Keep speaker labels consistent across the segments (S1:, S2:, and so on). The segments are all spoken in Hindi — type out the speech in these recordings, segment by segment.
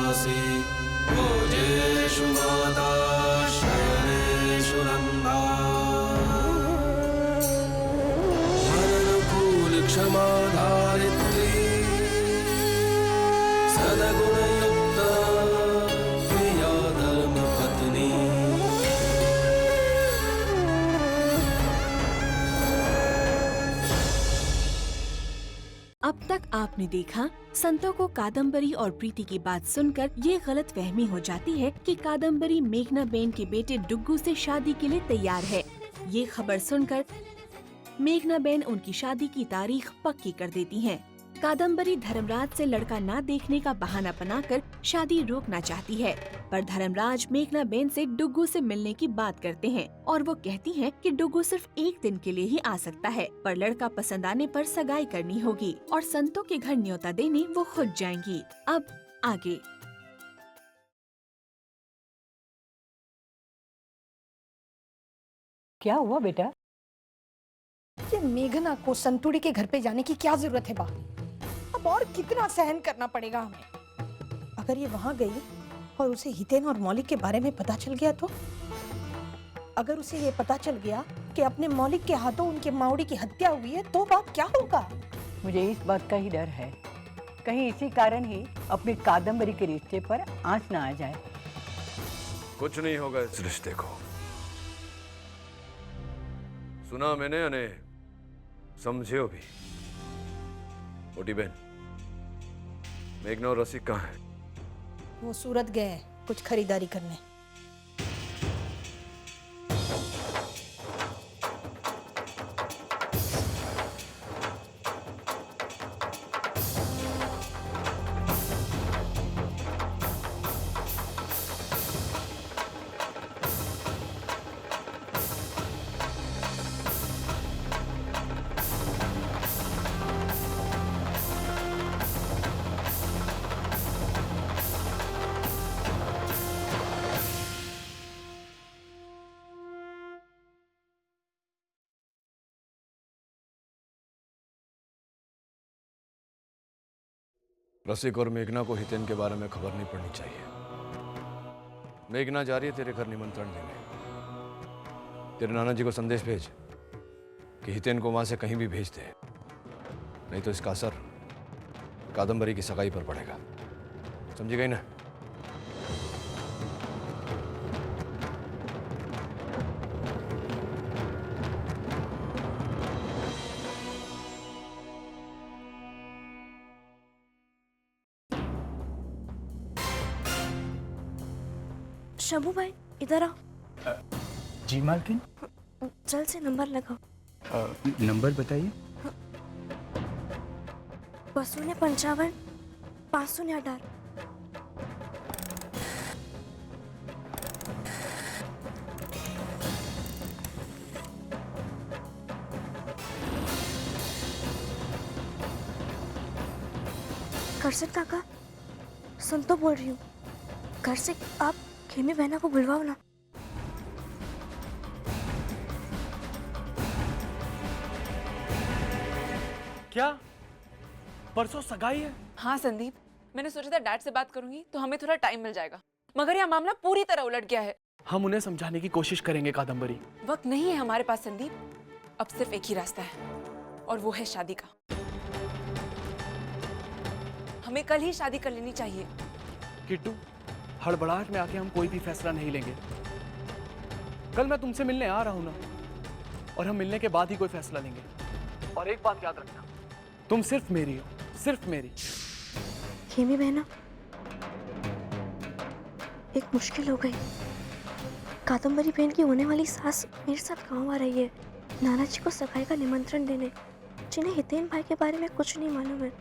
S1: शयनासि भोजेषु माता शयनेषु रम्भा क्षमा धारित्री सदगुणयुक्ता प्रिया धर्मपत्नी।
S2: अब तक आपने देखा, संतों को कादम्बरी और प्रीति की बात सुनकर ये गलतफहमी हो जाती है कि कादम्बरी मेघनाबेन के बेटे डुग्गू से शादी के लिए तैयार है। ये खबर सुनकर मेघनाबेन उनकी शादी की तारीख पक्की कर देती हैं। कादम्बरी धर्मराज से लड़का ना देखने का बहाना बनाकर शादी रोकना चाहती है, पर धर्मराज मेघनाबेन से डुग्गू से मिलने की बात करते हैं और वो कहती हैं कि डुग्गू सिर्फ एक दिन के लिए ही आ सकता है, पर लड़का पसंद आने पर सगाई करनी होगी और संतों के घर न्योता देने वो खुद जाएंगी। अब आगे।
S3: क्या हुआ बेटा?
S4: ये मेघना को संतुड़ी के घर पे जाने की क्या जरूरत है बा? अब और कितना सहन करना पड़ेगा हमें? अगर ये वहां गई और उसे हितेन और मौलिक के बारे में पता चल गया तो? अगर उसे ये पता चल गया कि अपने मौलिक के हाथों उनके मावड़ी की हत्या हुई है तो बात क्या होगा?
S3: मुझे इस बात का ही डर है, कहीं इसी कारण ही अपनी कादम्बरी के रिश्ते पर आंच ना आ जाए।
S5: कुछ नहीं होगा इस रिश्ते को। सुना मैंने अने समझियो भी। मोटी बहन, मेघना और रसिक कहाँ है?
S4: वो सूरत गए हैं कुछ खरीदारी करने।
S5: रसिक और मेघना को हितेन के बारे में खबर नहीं पड़नी चाहिए। मेघना जा रही है तेरे घर निमंत्रण देने। तेरे नाना जी को संदेश भेज कि हितेन को वहां से कहीं भी भेज दे, नहीं तो इसका असर कादम्बरी की सगाई पर पड़ेगा। समझी गई ना?
S6: शंभू भाई इधर आओ।
S7: जी मालकिन।
S6: जल्द से नंबर लगाओ।
S7: नंबर बताइए।
S6: 255 518। करसट काका, संतो बोल रही हूँ। घर से आप खेमी बहना को बुलवाओ ना।
S8: क्या परसों सगाई है?
S9: हाँ संदीप, मैंने सोचा था डैड से बात करूंगी तो हमें थोड़ा टाइम मिल जाएगा, मगर यह मामला पूरी तरह उलट गया है।
S8: हम उन्हें समझाने की कोशिश करेंगे कादम्बरी।
S9: वक्त नहीं है हमारे पास संदीप, अब सिर्फ एक ही रास्ता है और वो है शादी का। हमें कल ही शादी कर लेनी चाहिए।
S8: किट्टू, हड़बड़ाहट में आके हम कोई भी फैसला नहीं लेंगे। कल मैं तुमसे मिलने आ रहा हूं ना, और हम मिलने के बाद ही कोई फैसला लेंगे। और एक बात याद रखना, तुम सिर्फ मेरी हो, सिर्फ मेरी।
S6: खेमी बहना, एक मुश्किल हो गई। कादम्बरी बहन की होने वाली सास मेरे साथ गांव आ रही है नाना जी को सगाई का निमंत्रण देने, जिन्हें हितेन भाई के बारे में कुछ नहीं मालूम है।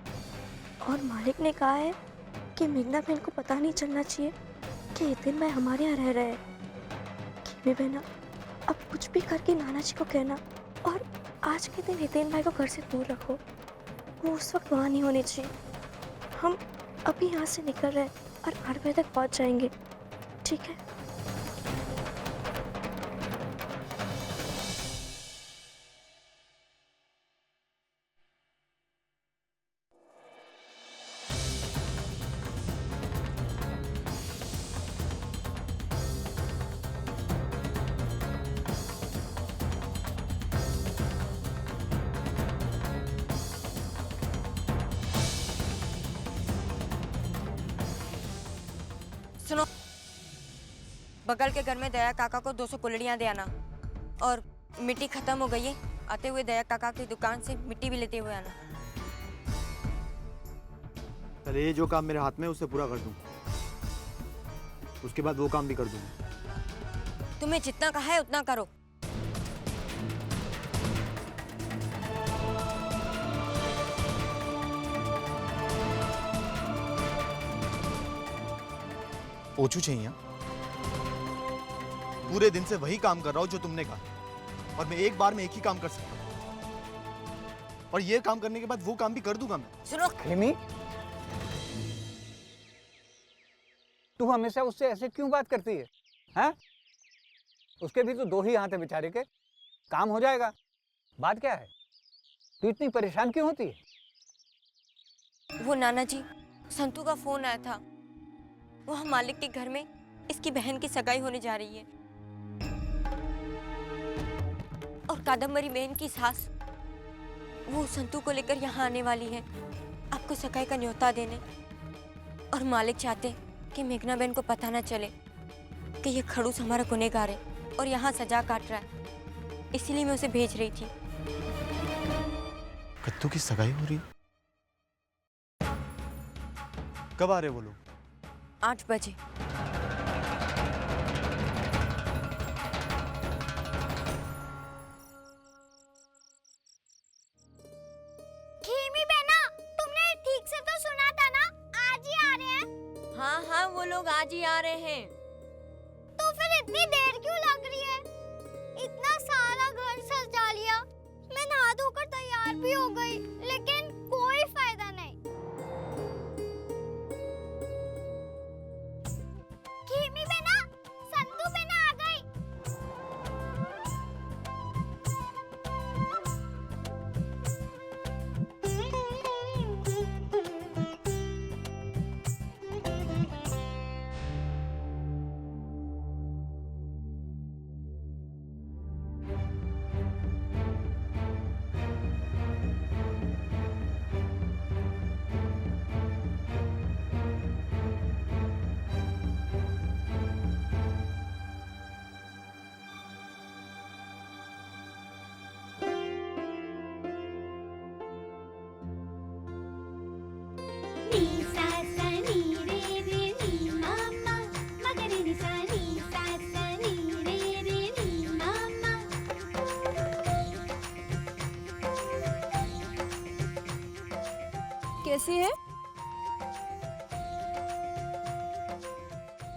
S6: और मालिक ने कहा है कि मेघना बहन को पता नहीं चलना चाहिए कि हितेन भाई हमारे यहाँ रह रहे हैं। खेमी बहना, अब कुछ भी करके नाना जी को कहना और आज के दिन हितेन भाई को घर से दूर रखो। वो उस वक्त वहाँ नहीं होने चाहिए। हम अभी यहाँ से निकल रहे हैं और 8 बजे तक पहुँच जाएंगे, ठीक है?
S10: सुनो, बगल के घर में दया काका को 200 कुल्हड़ियाँ दे आना, और मिट्टी खत्म हो गई है, आते हुए दया काका की दुकान से मिट्टी भी लेते हुए आना।
S11: पहले ये जो काम मेरे हाथ में है उसे पूरा कर दूं, उसके बाद वो काम भी कर दूंगा।
S10: तुम्हें जितना कहा है उतना करो।
S11: ओछू चाहिए, पूरे दिन से वही काम कर रहा हूं जो तुमने कहा, और मैं एक बार में एक ही काम कर सकता हूं, और ये काम करने के बाद वो काम भी कर दूंगा मैं।
S10: सुनो
S7: खेमी, तू हमेशा उससे ऐसे क्यों बात करती है? हैं? उसके भी तो 2 ही हाथ है बेचारे के, काम हो जाएगा। बात क्या है? तू इतनी परेशान क्यों होती है?
S10: वो नाना जी, संतू का फोन आया था, वहाँ मालिक के घर में इसकी बहन की सगाई होने जा रही है, और कादम्बरी बहन की सास वो संतू को लेकर यहाँ आने वाली है आपको सगाई का न्योता देने। और मालिक चाहते कि मेघना बहन को पता ना चले कि ये खड़ूस हमारा गुनहगार है और यहाँ सजा काट रहा है, इसीलिए मैं उसे भेज रही थी।
S11: कत्तू की सगाई हो रही? कब आ रहे वो लोग?
S10: 8 बजे।
S6: खेमी बहना, तुमने ठीक से तो सुना था ना? आज ही आ रहे हैं।
S10: हाँ हाँ, वो लोग आज ही आ रहे हैं।
S6: तो फिर इतनी देर क्यों लग रही है? इतना सारा घर सजा लिया, मैं नहा धोकर तैयार भी हो गई, लेकिन कोई फायदा नहीं। खेमी बहना, संतू बहना आ गई।
S9: कैसी है?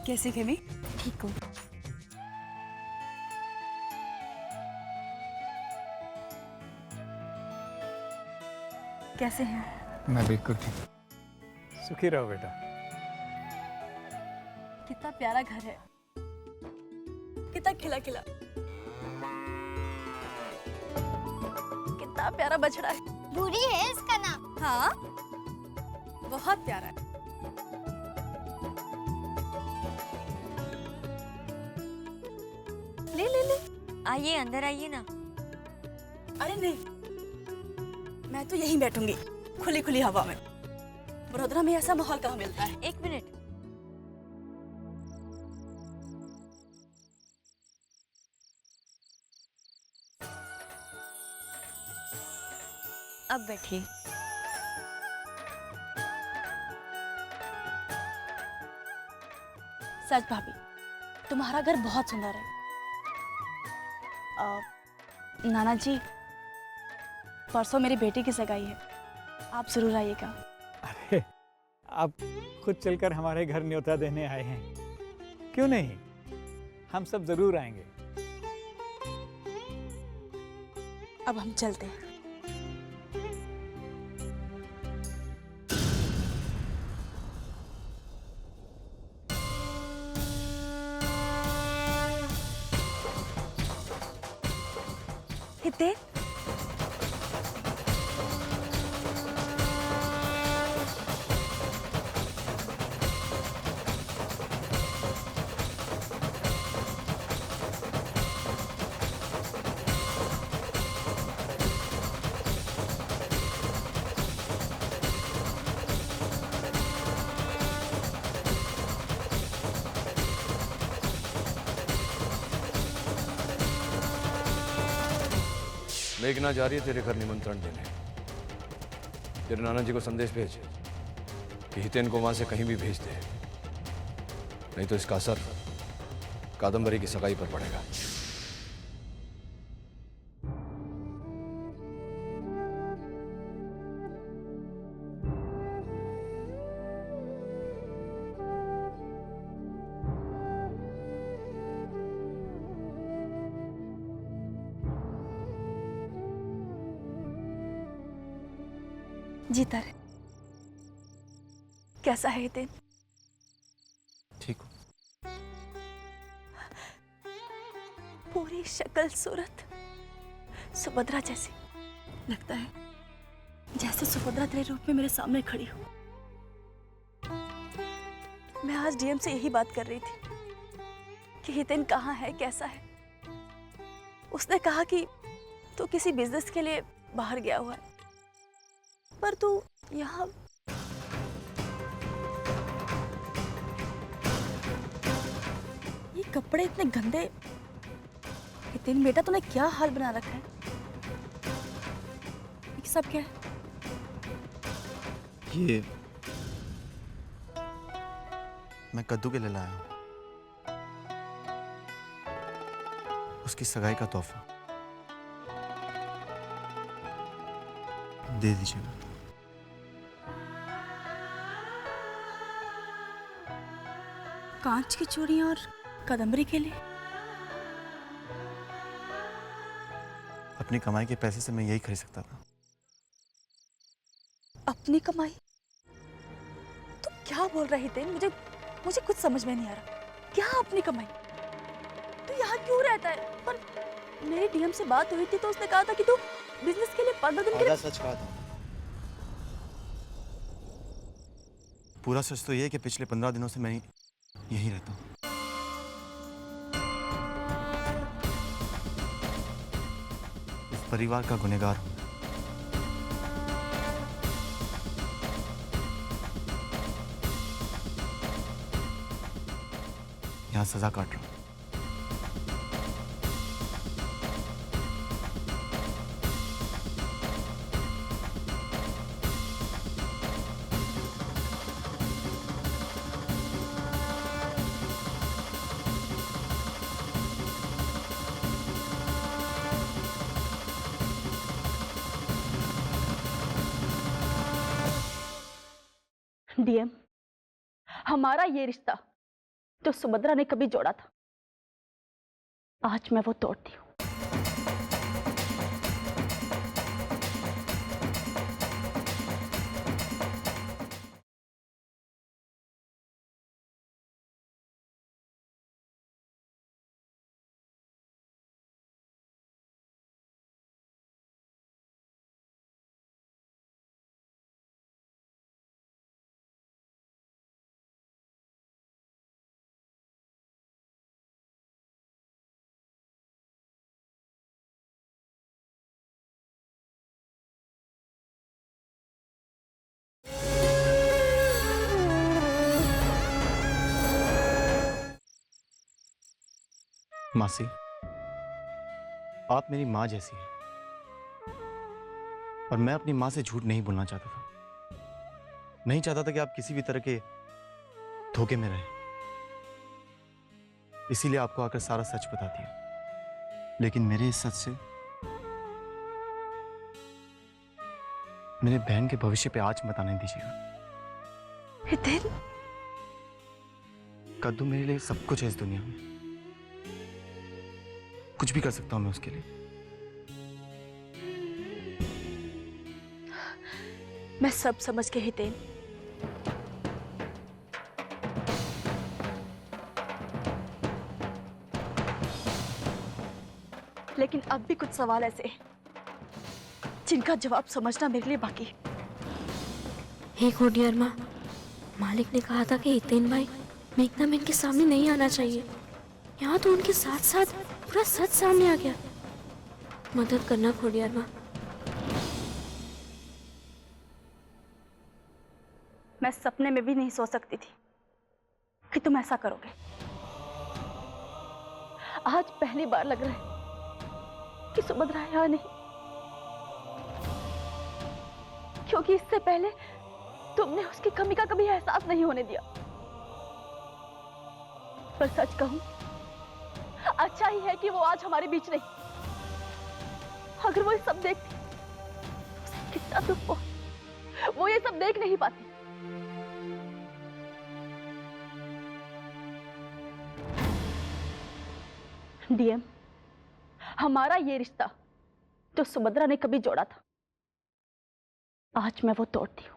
S9: कैसी खेमी?
S10: ठीक हूँ।
S9: कैसे हैं?
S7: मैं बिल्कुल ठीक। सुखी रहो बेटा।
S9: कितना प्यारा घर है, कितना खिला खिला, कितना प्यारा बछड़ा है।
S6: बुरी है इसका नाम।
S9: हाँ, बहुत प्यारा है। ले ले ले।
S10: आइए, अंदर आइए ना।
S9: अरे नहीं, मैं तो यहीं बैठूंगी खुली खुली हवा में। वडोदरा में ऐसा माहौल कहाँ मिलता है?
S10: 1 मिनट। अब बैठिए।
S9: सच भाभी, तुम्हारा घर बहुत सुंदर है। नाना जी, परसों मेरी बेटी की सगाई है, आप जरूर आइएगा।
S7: अरे, आप खुद चलकर हमारे घर न्योता देने आए हैं, क्यों नहीं? हम सब जरूर आएंगे।
S9: अब हम चलते हैं। हितेन,
S5: मेघना जा रही है तेरे घर निमंत्रण देने। तेरे नाना जी को संदेश भेज कि हितेन को वहां से कहीं भी भेज दे, नहीं तो इसका असर कादम्बरी की सगाई पर पड़ेगा।
S9: जीता रहे। कैसा है हितेन?
S11: ठीक हूँ।
S9: पूरी शक्ल सूरत सुभद्रा जैसी। लगता है जैसे सुभद्रा तेरे रूप में मेरे सामने खड़ी हो। मैं आज डीएम से यही बात कर रही थी कि हितेन कहाँ है, कैसा है। उसने कहा कि तू किसी बिजनेस के लिए बाहर गया हुआ है, पर तू यहाँ ये कपड़े इतने गंदे। हितेन बेटा तूने क्या हाल बना रखा है? ये सब क्या है?
S11: ये मैं कद्दू के लिए लाया हूँ, उसकी सगाई का तोहफा। दे दीजिएगा।
S9: कांच की चूड़ियां और कादम्बरी के लिए?
S11: अपनी कमाई के पैसे से मैं यही खरीद सकता था।
S9: अपनी कमाई? तू क्या बोल रहा है हितेन? मुझे कुछ समझ में नहीं आ रहा। क्या अपनी कमाई? तू यहाँ क्यों रहता है? पर मेरी डीएम से बात हुई थी तो उसने कहा था कि तू बिजनेस के लिए 15 दिन के लिए।
S11: सच कहा था। पूरा सच तो ये है कि पिछले 15 दिनों से मैं यहीं रहता हूँ। इस परिवार का गुनहगार हूँ। यहाँ सजा काट रहा हूँ।
S9: डीएम, हमारा ये रिश्ता जो सुभद्रा ने कभी जोड़ा था, आज मैं वो तोड़ती हूँ।
S11: मासी, आप मेरी माँ जैसी हैं और मैं अपनी माँ से झूठ नहीं बोलना चाहता था। नहीं चाहता था कि आप किसी भी तरह के धोखे में रहें, इसीलिए आपको आकर सारा सच बता दिया। लेकिन मेरे इस सच से मेरे बहन के भविष्य पे आँच मत आने दीजिएगा।
S9: हितेन,
S11: कद्दू मेरे लिए सब कुछ है इस दुनिया में। कुछ भी कर सकता हूं मैं उसके लिए।
S9: मैं सब समझ के हितेन। लेकिन अब भी कुछ सवाल ऐसे हैं जिनका जवाब समझना मेरे लिए बाकी है।
S6: एक होडियर माँ, मालिक ने कहा था कि हितेन भाई मेघना बहन के सामने नहीं आना चाहिए। यहाँ तो उनके साथ साथ पूरा सच सामने आ गया। मदद करना खोडियार माँ।
S9: मैं सपने में भी नहीं सोच सकती थी कि तुम ऐसा करोगे। आज पहली बार लग रहा है कि सुभद्रा यहाँ नहीं, क्योंकि इससे पहले तुमने उसकी कमी का कभी एहसास नहीं होने दिया। पर सच कहूं, अच्छा ही है कि वो आज हमारे बीच नहीं। अगर वो ये सब देखती तो उसे कितना दुख हो। वो ये सब देख नहीं पाती। डीएम, हमारा ये रिश्ता जो सुभद्रा ने कभी जोड़ा था, आज मैं वो तोड़ती हूँ।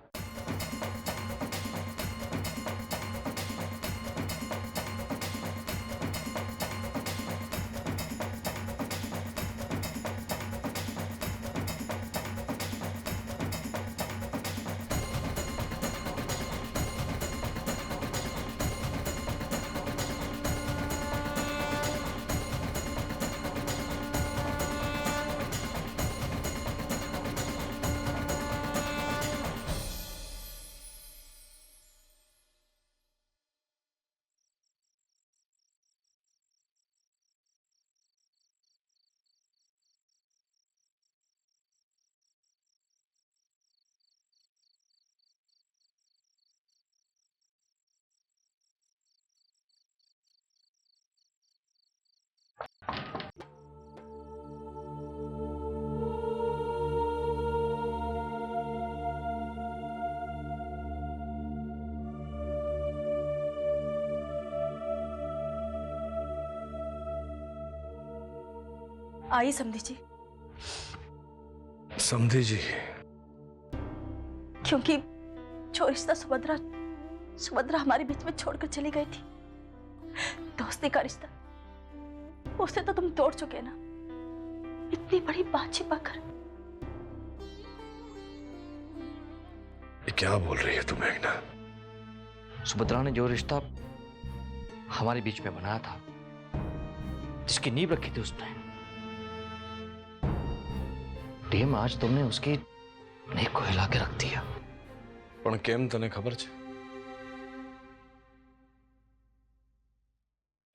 S9: आइए समधी जी।
S5: समधी जी?
S9: क्योंकि जो रिश्ता सुभद्रा हमारे बीच में छोड़कर चली गई थी, दोस्ती का रिश्ता, उसे तो तुम तोड़ चुके ना, इतनी बड़ी बात छिपाकर।
S5: ये क्या बोल रही है तू मेघना?
S12: सुभद्रा ने जो रिश्ता हमारे बीच में बनाया था, जिसकी नींव रखी थी उसने, टीम आज तुमने उसकी नींव को हिला के रख दिया।
S5: पण केम तने खबर छे?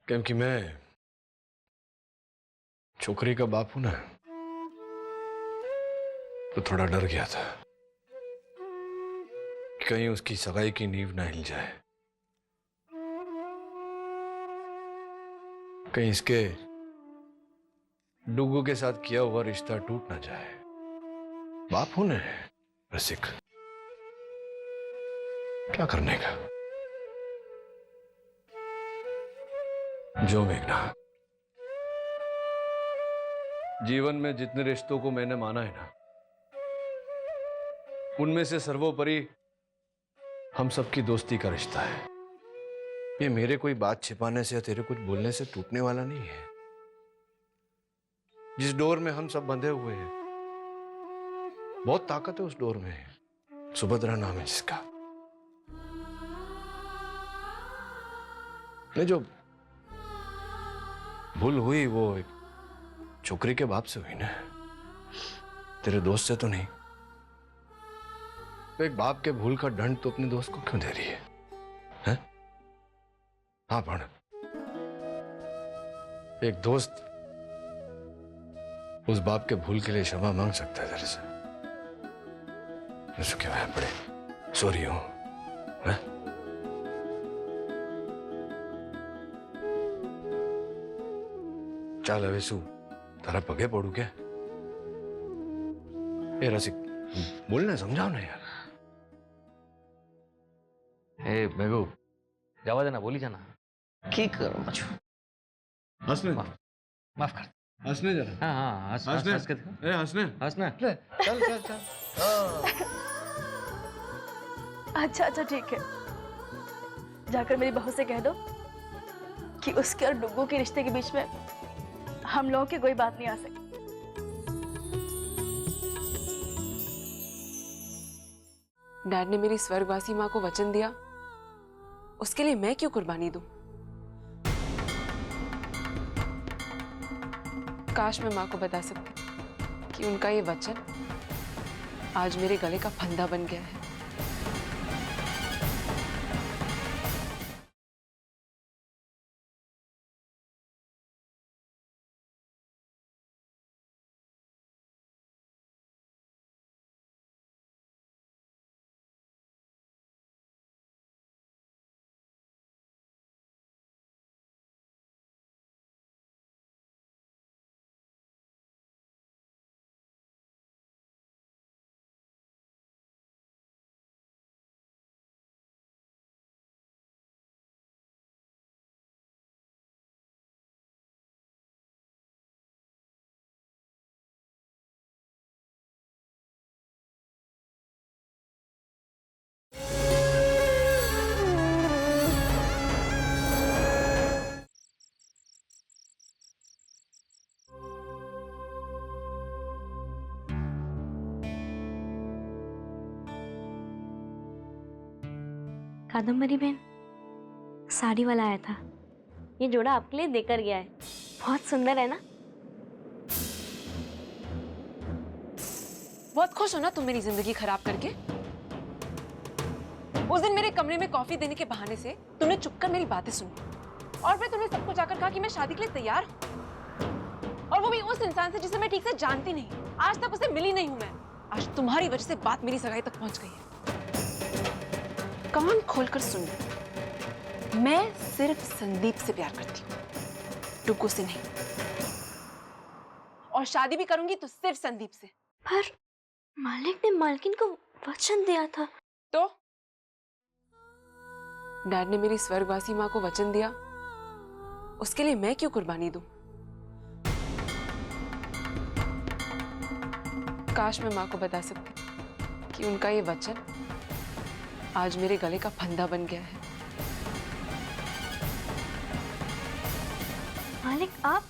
S5: केम कि मैं छोकरी का बाप हूं ना, तो थोड़ा डर गया था कि कहीं उसकी सगाई की नींव ना हिल जाए, कहीं इसके डुगू के साथ किया हुआ रिश्ता टूट ना जाए। बाप हूं ना रसिक, क्या करने का। जो मेघना, जीवन में जितने रिश्तों को मैंने माना है ना, उनमें से सर्वोपरि हम सबकी दोस्ती का रिश्ता है। ये मेरे कोई बात छिपाने से या तेरे कुछ बोलने से टूटने वाला नहीं है। जिस डोर में हम सब बंधे हुए हैं, बहुत ताकत है उस डोर में। सुभद्रा नाम है जिसका। नहीं, जो भूल हुई वो एक छोकरी के बाप से हुई ना, तेरे दोस्त से तो नहीं। तो एक बाप के भूल का दंड तो अपने दोस्त को क्यों दे रही है, हैं? हाँ, पण एक दोस्त उस बाप के भूल के लिए क्षमा मांग सकता है तेरे से। उसके मैं बड़े सॉरी हूं, हैं? ચાલ હવે શું તારા પગે પડું કે? એ રસિક, બોલને, સમજાવ ને યાર.
S12: ए मेघू, जावा देना, बोली जाना। की करो मचो।
S5: हंसने,
S12: माफ कर।
S5: हंसने जरा।
S12: हाँ हाँ, हंस
S5: हंसने,
S12: हंस के देखो।
S5: ए हंसने,
S12: हंसना। चल चल चल।
S9: अच्छा अच्छा ठीक है, जाकर मेरी बहू से कह दो कि उसके और डुग्गू के रिश्ते के बीच में हम लोगों की कोई बात नहीं आ सकती।
S13: डैड ने मेरी स्वर्गवासी माँ को वचन दिया, उसके लिए मैं क्यों कुर्बानी दूं? काश मैं माँ को बता सकती कि उनका ये वचन आज मेरे गले का फंदा बन गया है।
S6: कादम्बरी बहन, साड़ी वाला आया था। ये जोड़ा आपके लिए देकर गया है। बहुत सुंदर है ना?
S13: बहुत खुश हो ना तुम मेरी जिंदगी खराब करके? उस दिन मेरे कमरे में कॉफी देने के बहाने से तुमने चुपकर मेरी बातें सुनी और फिर तुमने सबको जाकर कहा कि मैं शादी के लिए तैयार हूं, और वो भी उस इंसान से जिसे मैं ठीक से जानती नहीं। आज तक उसे मिली नहीं हूं मैं। आज तुम्हारी वजह से बात मेरी सगाई तक पहुंच गई है। कान खोलकर सुन लो, मैं सिर्फ संदीप से प्यार करती हूँ, डुग्गू से नहीं। और शादी भी करूंगी तो सिर्फ संदीप से।
S6: पर मालिक ने मालकिन को वचन दिया था।
S13: तो डैड ने मेरी स्वर्गवासी माँ को वचन दिया, उसके लिए मैं क्यों कुर्बानी दूं? काश मैं माँ को बता सकती कि उनका ये वचन आज मेरे गले का फंदा बन गया है।
S6: मालिक, आप